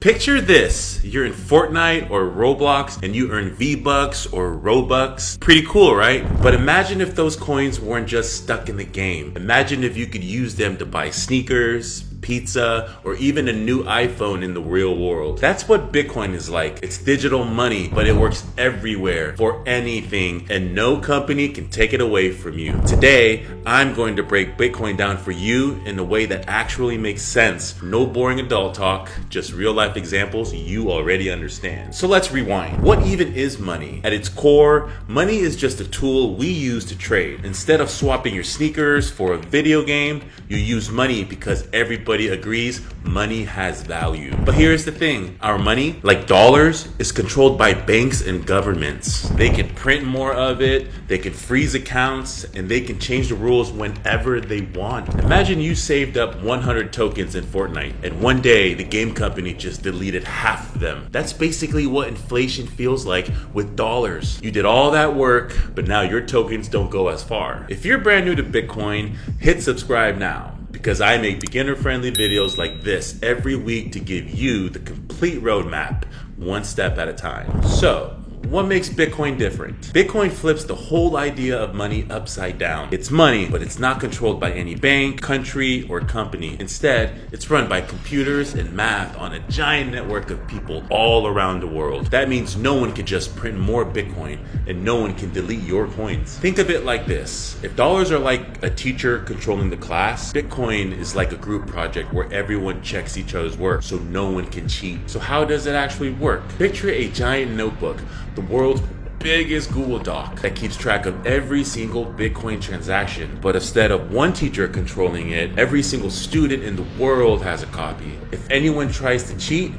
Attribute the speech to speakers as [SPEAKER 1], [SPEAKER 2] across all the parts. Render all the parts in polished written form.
[SPEAKER 1] Picture this, you're in Fortnite or Roblox and you earn V-Bucks or Robux. Pretty cool, right? But imagine if those coins weren't just stuck in the game. Imagine if you could use them to buy sneakers, pizza, or even a new iPhone in the real world. That's what Bitcoin is like. It's digital money, but it works everywhere for anything, and no company can take it away from you. Today, I'm going to break Bitcoin down for you in a way that actually makes sense. No boring adult talk, just real life examples you already understand. So let's rewind. What even is money? At its core, money is just a tool we use to trade. Instead of swapping your sneakers for a video game, you use money because everybody agrees money has value. But here's the thing, our money, like dollars, is controlled by banks and governments. They can print more of it, they can freeze accounts, and they can change the rules whenever they want. Imagine you saved up 100 tokens in Fortnite, and one day the game company just deleted half of them. That's basically what inflation feels like with dollars. You did all that work, but now your tokens don't go as far. If you're brand new to Bitcoin, hit subscribe now, because I make beginner-friendly videos like this every week to give you the complete roadmap, one step at a time. So, what makes Bitcoin different? Bitcoin flips the whole idea of money upside down. It's money, but it's not controlled by any bank, country, or company. Instead, it's run by computers and math on a giant network of people all around the world. That means no one can just print more Bitcoin, and no one can delete your coins. Think of it like this. If dollars are like a teacher controlling the class, Bitcoin is like a group project where everyone checks each other's work so no one can cheat. So how does it actually work? Picture a giant notebook, the world's biggest Google Doc that keeps track of every single Bitcoin transaction. But instead of one teacher controlling it, every single student in the world has a copy. If anyone tries to cheat,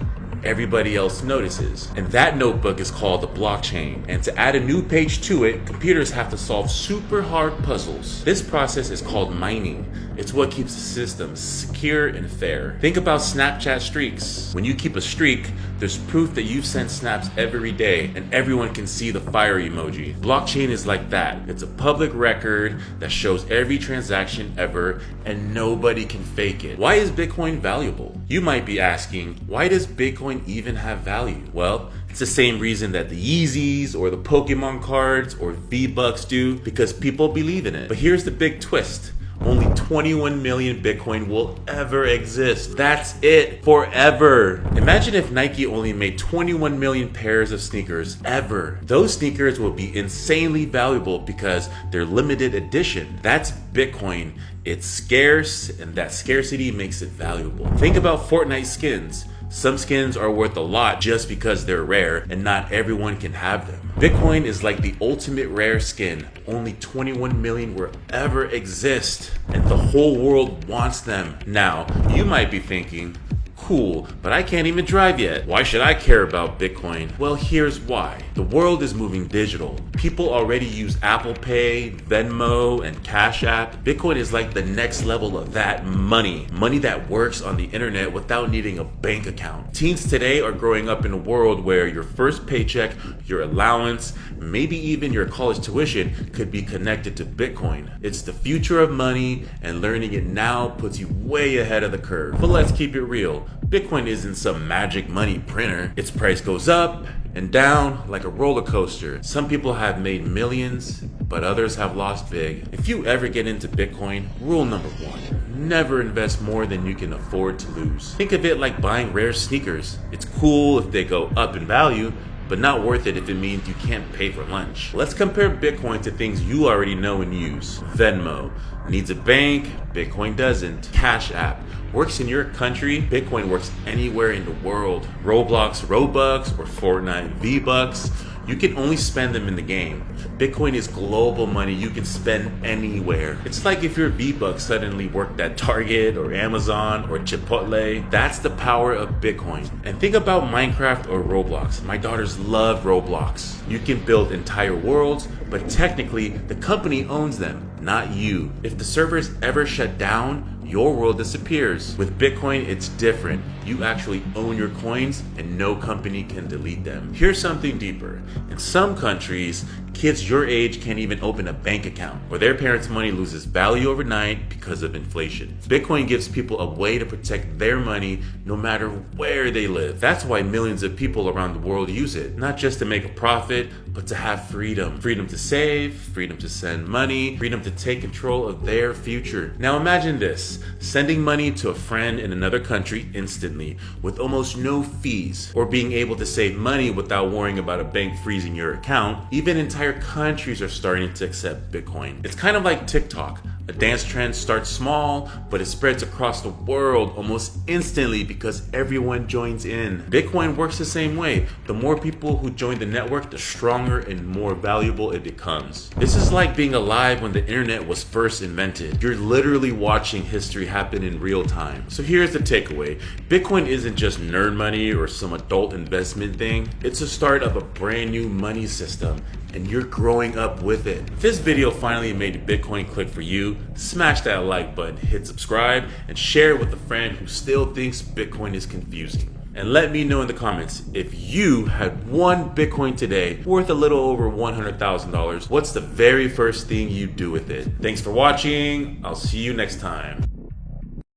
[SPEAKER 1] everybody else notices. And that notebook is called the blockchain. And to add a new page to it, computers have to solve super hard puzzles. This process is called mining. It's what keeps the system secure and fair. Think about Snapchat streaks. When you keep a streak, there's proof that you've sent snaps every day and everyone can see the fire emoji. Blockchain is like that. It's a public record that shows every transaction ever and nobody can fake it. Why is Bitcoin valuable? You might be asking, why does Bitcoin even have value? Well, it's the same reason that the Yeezys or the Pokemon cards or V-Bucks do, because people believe in it. But here's the big twist. Only 21 million Bitcoin will ever exist. That's it, forever. Imagine if Nike only made 21 million pairs of sneakers ever. Those sneakers will be insanely valuable because they're limited edition. That's Bitcoin. It's scarce, and that scarcity makes it valuable. Think about Fortnite skins. Some skins are worth a lot just because they're rare, and not everyone can have them. Bitcoin is like the ultimate rare skin. Only 21 million will ever exist, and the whole world wants them. Now, you might be thinking, cool, but I can't even drive yet. Why should I care about Bitcoin? Well, here's why. The world is moving digital. People already use Apple Pay, Venmo, and Cash App. Bitcoin is like the next level of that money. Money that works on the internet without needing a bank account. Teens today are growing up in a world where your first paycheck, your allowance, maybe even your college tuition could be connected to Bitcoin. It's the future of money, and learning it now puts you way ahead of the curve. But let's keep it real. Bitcoin isn't some magic money printer. Its price goes up and down like a roller coaster. Some people have made millions, but others have lost big. If you ever get into Bitcoin, rule number one, never invest more than you can afford to lose. Think of it like buying rare sneakers. It's cool if they go up in value, but not worth it if it means you can't pay for lunch. Let's compare Bitcoin to things you already know and use. Venmo needs a bank, Bitcoin doesn't. Cash App works in your country, Bitcoin works anywhere in the world. Roblox Robux or Fortnite V-Bucks, you can only spend them in the game. Bitcoin is global money you can spend anywhere. It's like if your V-Bucks suddenly worked at Target or Amazon or Chipotle. That's the power of Bitcoin. And think about Minecraft or Roblox. My daughters love Roblox. You can build entire worlds, but technically the company owns them, not you. If the servers ever shut down, your world disappears. With Bitcoin, it's different. You actually own your coins and no company can delete them. Here's something deeper. In some countries, kids your age can't even open a bank account, or their parents' money loses value overnight because of inflation. Bitcoin gives people a way to protect their money no matter where they live. That's why millions of people around the world use it, not just to make a profit, but to have freedom. Freedom to save, freedom to send money, freedom to take control of their future. Now imagine this, sending money to a friend in another country instantly with almost no fees, or being able to save money without worrying about a bank freezing your account. Even entire countries are starting to accept Bitcoin. It's kind of like TikTok. A dance trend starts small, but it spreads across the world almost instantly because everyone joins in. Bitcoin works the same way. The more people who join the network, the stronger and more valuable it becomes. This is like being alive when the internet was first invented. You're literally watching history happen in real time. So here's the takeaway. Bitcoin isn't just nerd money or some adult investment thing. It's the start of a brand new money system, and you're growing up with it. If this video finally made Bitcoin click for you, smash that like button, hit subscribe, and share it with a friend who still thinks Bitcoin is confusing. And let me know in the comments, if you had one Bitcoin today worth a little over $100,000, what's the very first thing you do with it? Thanks for watching. I'll see you next time.